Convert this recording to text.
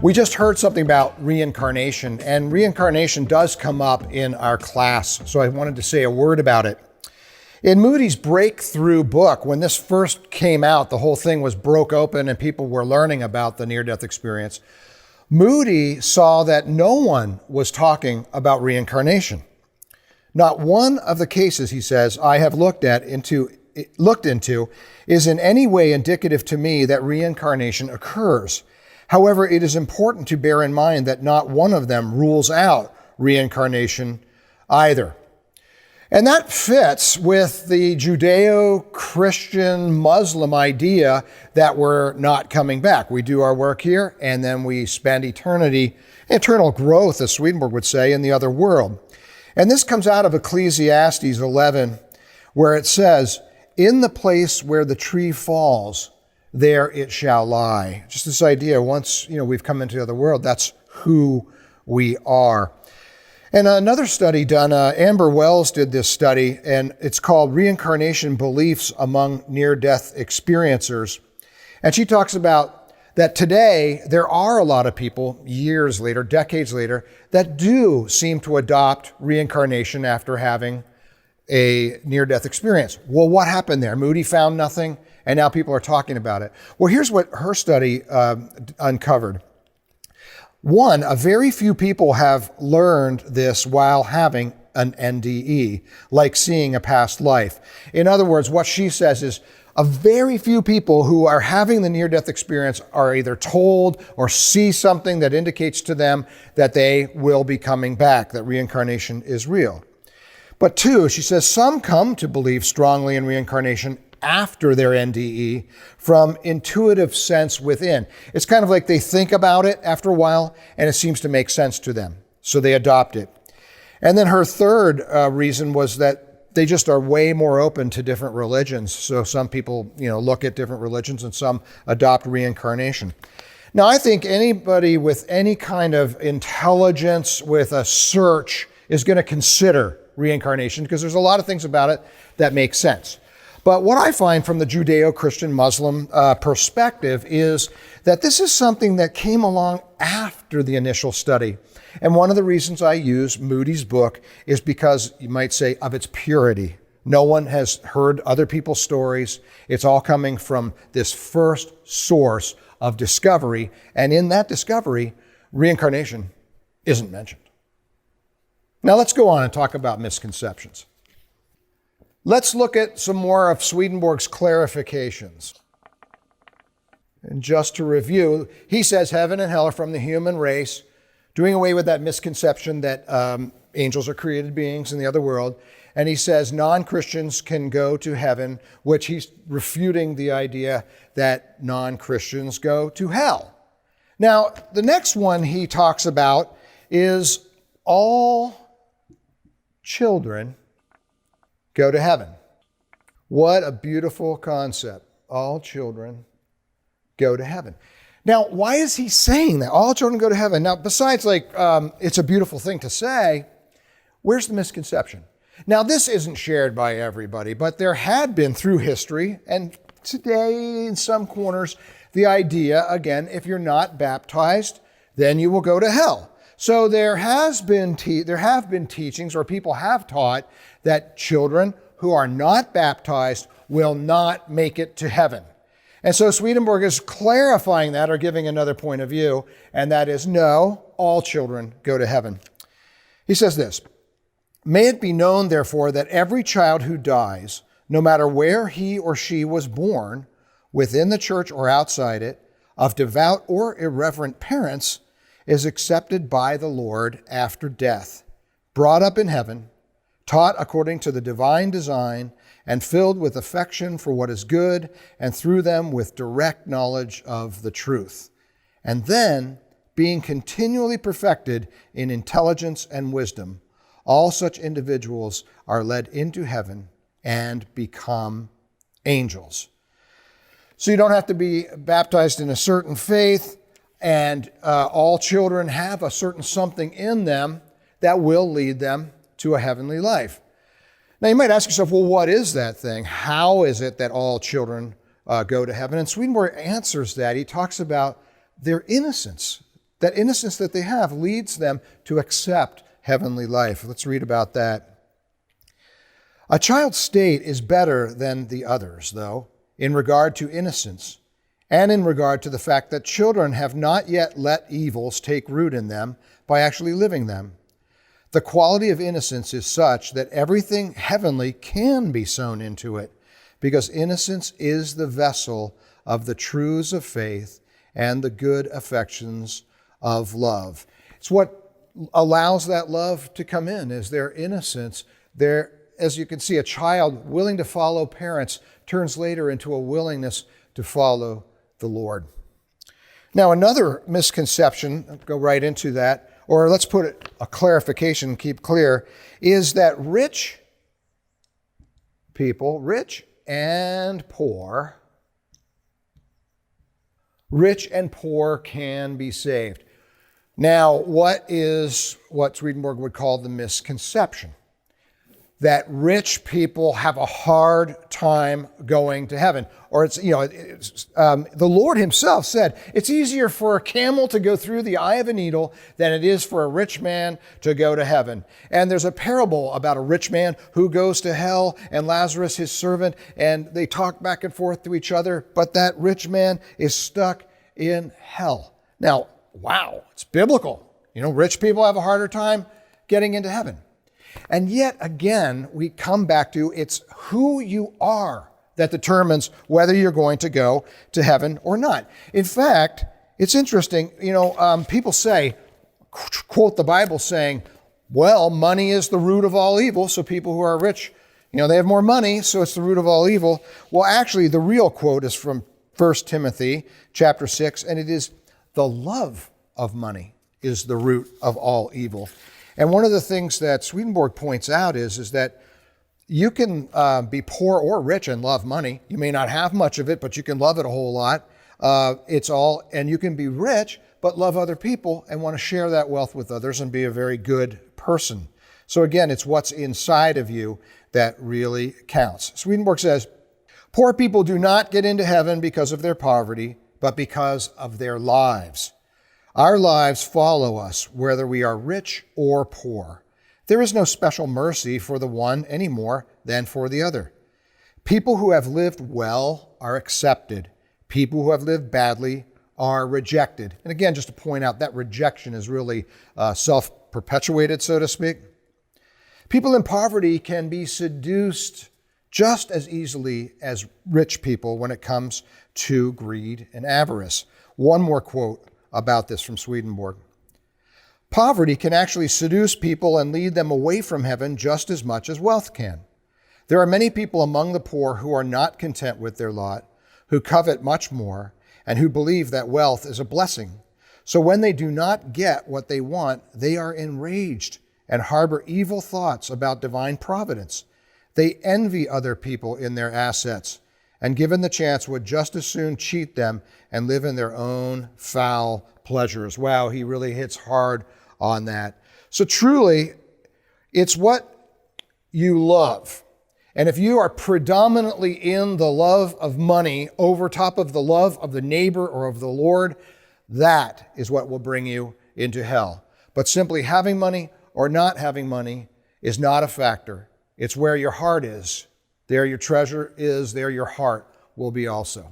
We just heard something about reincarnation, and reincarnation does come up in our class, so I wanted to say a word about it. In Moody's breakthrough book, when this first came out, the whole thing was broke open and people were learning about the near-death experience. Moody saw that no one was talking about reincarnation. Not one of the cases, he says, I have looked into is in any way indicative to me that reincarnation occurs. However, it is important to bear in mind that not one of them rules out reincarnation either. And that fits with the Judeo-Christian Muslim idea that we're not coming back. We do our work here, and then we spend eternal growth, as Swedenborg would say, in the other world. And this comes out of Ecclesiastes 11, where it says, "In the place where the tree falls, there it shall lie." Just this idea, once we've come into the other world, that's who we are. And another study done, Amber Wells did this study, and it's called Reincarnation Beliefs Among Near-Death Experiencers. And she talks about that today there are a lot of people, years later, decades later, that do seem to adopt reincarnation after having a near-death experience. Well, what happened there? Moody found nothing, and now people are talking about it. Well, here's what her study uncovered. One, a very few people have learned this while having an NDE, like seeing a past life. In other words, what she says is a very few people who are having the near-death experience are either told or see something that indicates to them that they will be coming back, that reincarnation is real. But two, she says, some come to believe strongly in reincarnation after their NDE from intuitive sense within. It's kind of like they think about it after a while and it seems to make sense to them, so they adopt it. And then her third reason was that they just are way more open to different religions. So some people, look at different religions and some adopt reincarnation. Now, I think anybody with any kind of intelligence, with a search, is going to consider reincarnation because there's a lot of things about it that make sense. But what I find from the Judeo-Christian Muslim perspective is that this is something that came along after the initial study. And one of the reasons I use Moody's book is because, you might say, of its purity. No one has heard other people's stories. It's all coming from this first source of discovery. And in that discovery, reincarnation isn't mentioned. Now let's go on and talk about misconceptions. Let's look at some more of Swedenborg's clarifications. And just to review, he says heaven and hell are from the human race, doing away with that misconception that angels are created beings in the other world. And he says non-Christians can go to heaven, which he's refuting the idea that non-Christians go to hell. Now, the next one he talks about is all children go to heaven. What a beautiful concept. All children go to heaven. Now, why is he saying that? All children go to heaven. Now, besides it's a beautiful thing to say, where's the misconception? Now, this isn't shared by everybody, but there had been through history, and today in some corners, the idea, again, if you're not baptized, then you will go to hell. So there have been teachings, or people have taught, that children who are not baptized will not make it to heaven. And so Swedenborg is clarifying that, or giving another point of view, and that is no, all children go to heaven. He says this, "May it be known, therefore, that every child who dies, no matter where he or she was born, within the church or outside it, of devout or irreverent parents, is accepted by the Lord after death, brought up in heaven, taught according to the divine design, and filled with affection for what is good, and through them with direct knowledge of the truth. And then, being continually perfected in intelligence and wisdom, all such individuals are led into heaven and become angels." So you don't have to be baptized in a certain faith, and all children have a certain something in them that will lead them to a heavenly life. Now you might ask yourself, well, what is that thing? How is it that all children go to heaven? And Swedenborg answers that. He talks about their innocence. that innocence that they have leads them to accept heavenly life. Let's read about that. A child's state is better than the others, though, in regard to innocence, and in regard to the fact that children have not yet let evils take root in them by actually living them. The quality of innocence is such that everything heavenly can be sown into it, because innocence is the vessel of the truths of faith and the good affections of love. It's what allows that love to come in, is their innocence. There, as you can see, a child willing to follow parents turns later into a willingness to follow the Lord. Now, another misconception, I'll go right into that, or let's put it a clarification, keep clear, is that rich people, rich and poor can be saved. Now, what is what Swedenborg would call the misconception? That rich people have a hard time going to heaven. Or the Lord himself said, it's easier for a camel to go through the eye of a needle than it is for a rich man to go to heaven. And there's a parable about a rich man who goes to hell and Lazarus, his servant, and they talk back and forth to each other, but that rich man is stuck in hell. Now, wow, it's biblical. Rich people have a harder time getting into heaven. And yet again, we come back to it's who you are that determines whether you're going to go to heaven or not. In fact, it's interesting, people say, quote the Bible saying, well, money is the root of all evil, so people who are rich, they have more money, so it's the root of all evil. Well, actually, the real quote is from 1 Timothy chapter 6, and it is, the love of money is the root of all evil. And one of the things that Swedenborg points out is that you can be poor or rich and love money. You may not have much of it, but you can love it a whole lot. And you can be rich, but love other people and want to share that wealth with others and be a very good person. So again, it's what's inside of you that really counts. Swedenborg says, poor people do not get into heaven because of their poverty, but because of their lives. Our lives follow us whether we are rich or poor. There is no special mercy for the one any more than for the other. People who have lived well are accepted. People who have lived badly are rejected. And again, just to point out, that rejection is really self-perpetuated, so to speak. People in poverty can be seduced just as easily as rich people when it comes to greed and avarice. One more quote about this from Swedenborg. Poverty can actually seduce people and lead them away from heaven just as much as wealth can. There are many people among the poor who are not content with their lot, who covet much more, and who believe that wealth is a blessing. So when they do not get what they want, they are enraged and harbor evil thoughts about divine providence. They envy other people in their assets, and given the chance would just as soon cheat them and live in their own foul pleasures. Wow, he really hits hard on that. So truly, it's what you love. And if you are predominantly in the love of money over top of the love of the neighbor or of the Lord, that is what will bring you into hell. But simply having money or not having money is not a factor. It's where your heart is. There your treasure is, there your heart will be also.